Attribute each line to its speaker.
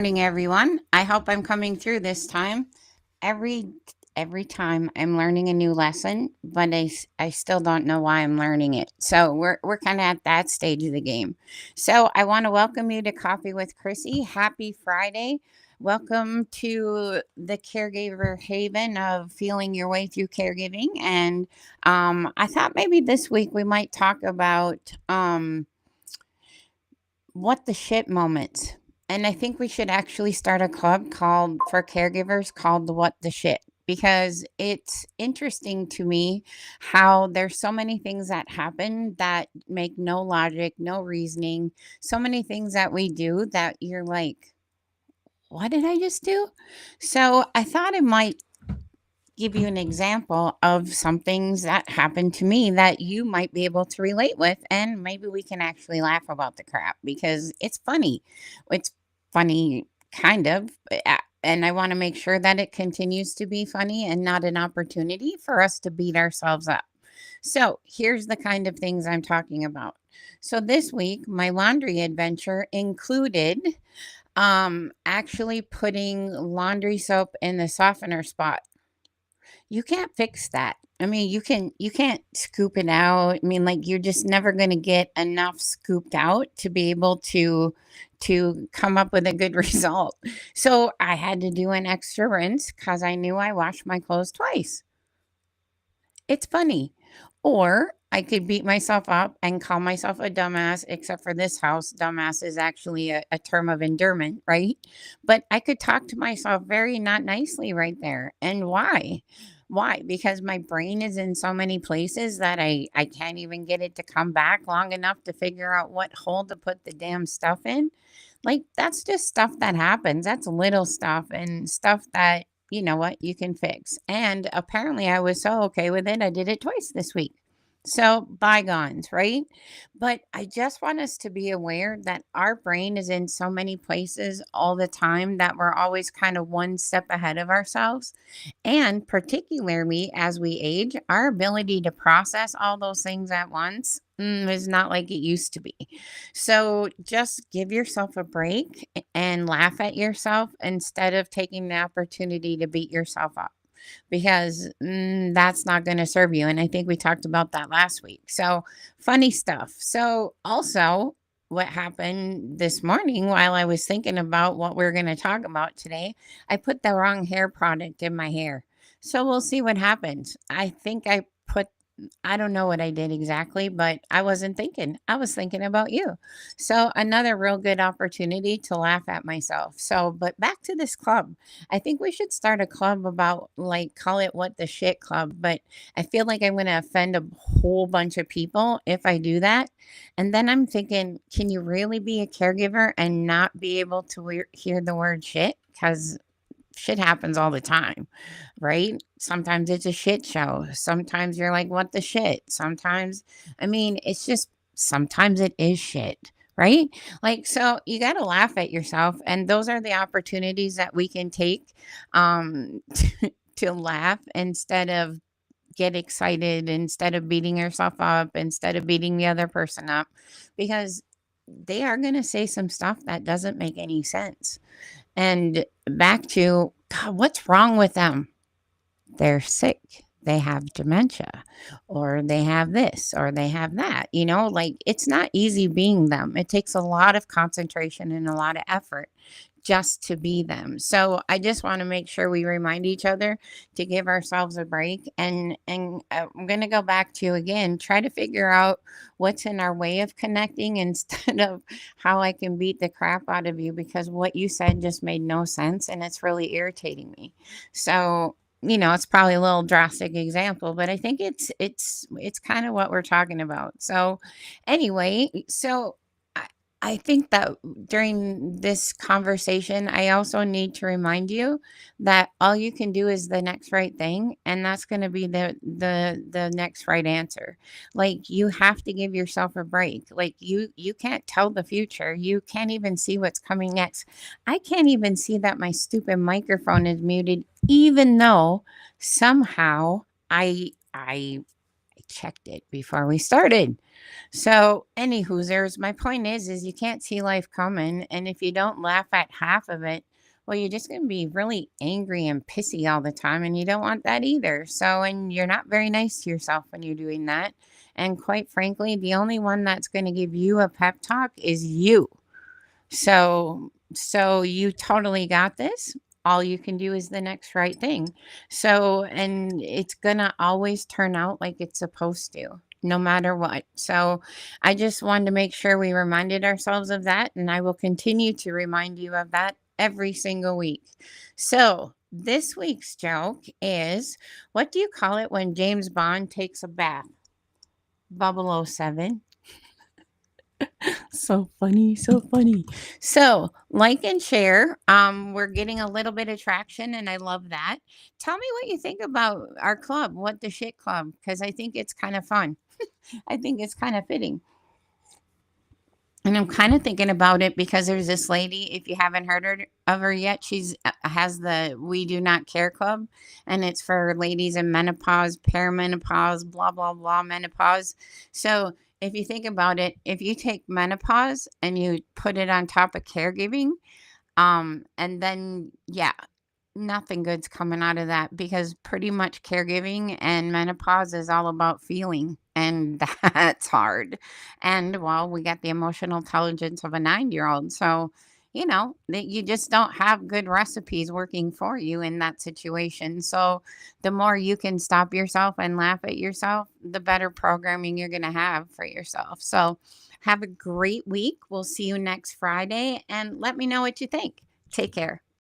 Speaker 1: Morning, everyone. I hope I'm coming through this time. Every every time I'm learning a new lesson, but I still don't know why I'm learning it. So we're kind of at that stage of the game. So I want to welcome you to Coffee with Chrissy. Happy Friday. Welcome to the caregiver haven of feeling your way through caregiving. And I thought maybe this week we might talk about what the shit moments. And I think we should actually start a club called for caregivers called the What the Shit, because it's interesting to me how there's so many things that happen that make no logic, no reasoning, so many things that we do that you're like, what did I just do? So I thought I might give you an example of some things that happened to me that you might be able to relate with, and maybe we can actually laugh about the crap because it's funny. It's funny, kind of, and I want to make sure that it continues to be funny and not an opportunity for us to beat ourselves up. So, here's the kind of things I'm talking about. So, this week, my laundry adventure included actually putting laundry soap in the softener spot. You can't fix that. I mean, you can't scoop it out. I mean, like, you're just never gonna get enough scooped out to be able to come up with a good result. So, I had to do an extra rinse because I knew I washed my clothes twice. It's funny. Or I could beat myself up and call myself a dumbass, except for this house. Dumbass is actually a term of endearment, right? But I could talk to myself very not nicely right there. And why? Why? Because my brain is in so many places that I can't even get it to come back long enough to figure out what hole to put the damn stuff in. Like, that's just stuff that happens. That's little stuff and stuff that, you know what, you can fix. And apparently I was so okay with it. I did it twice this week. So bygones, right? But I just want us to be aware that our brain is in so many places all the time that we're always kind of one step ahead of ourselves. And particularly as we age, our ability to process all those things at once is not like it used to be. So just give yourself a break and laugh at yourself instead of taking the opportunity to beat yourself up, because that's not going to serve you. And I think we talked about that last week. So funny stuff. So also, what happened this morning while I was thinking about what we're going to talk about today, I put the wrong hair product in my hair. So we'll see what happens. I don't know what I did exactly, but I wasn't thinking. I was thinking about you. So, another real good opportunity to laugh at myself. So, but back to this club. I think we should start a club about, like, call it What the Shit Club. But I feel like I'm going to offend a whole bunch of people if I do that. And then I'm thinking, can you really be a caregiver and not be able to hear the word shit? Because shit happens all the time, right? Sometimes it's a shit show. Sometimes you're like, what the shit? Sometimes, I mean, it's just sometimes it is shit, right? Like, so you got to laugh at yourself. And those are the opportunities that we can take to laugh instead of get excited, instead of beating yourself up, instead of beating the other person up, because they are going to say some stuff that doesn't make any sense. And back to, God, what's wrong with them? They're sick. They have dementia, or they have this, or they have that. Like, it's not easy being them. It takes a lot of concentration and a lot of effort just to be them. So I just want to make sure we remind each other to give ourselves a break. And I'm going to go back to, again, try to figure out what's in our way of connecting instead of how I can beat the crap out of you, because what you said just made no sense and it's really irritating me. So, it's probably a little drastic example, but I think it's kind of what we're talking about. So anyway, so I, I think that during this conversation, I also need to remind you that all you can do is the next right thing, and that's going to be the next right answer. Like, you have to give yourself a break. Like, you can't tell the future. You can't even see what's coming next. I can't even see that my stupid microphone is muted, even though somehow I checked it before we started. So, any hoosers, my point is you can't see life coming, and if you don't laugh at half of it, well, you're just going to be really angry and pissy all the time, and you don't want that either. So, and you're not very nice to yourself when you're doing that. And quite frankly, the only one that's going to give you a pep talk is you. So you totally got this. All you can do is the next right thing. So, and it's gonna always turn out like it's supposed to, no matter what. So, I just wanted to make sure we reminded ourselves of that, and I will continue to remind you of that every single week. So, this week's joke is, what do you call it when James Bond takes a bath? 007. So funny, so funny. So, like and share. We're getting a little bit of traction, and I love that. Tell me what you think about our club, What the Shit Club, because I think it's kind of fun. I think it's kind of fitting. And I'm kind of thinking about it because there's this lady, if you haven't heard of her yet, she's has the We Do Not Care Club, and it's for ladies in menopause, perimenopause, blah, blah, blah, menopause. So if you think about it, if you take menopause and you put it on top of caregiving, and then, yeah, nothing good's coming out of that because pretty much caregiving and menopause is all about feeling, and that's hard. And well, we got the emotional intelligence of a 9-year-old. So, that you just don't have good recipes working for you in that situation. So, the more you can stop yourself and laugh at yourself, the better programming you're going to have for yourself. So, have a great week. We'll see you next Friday and let me know what you think. Take care.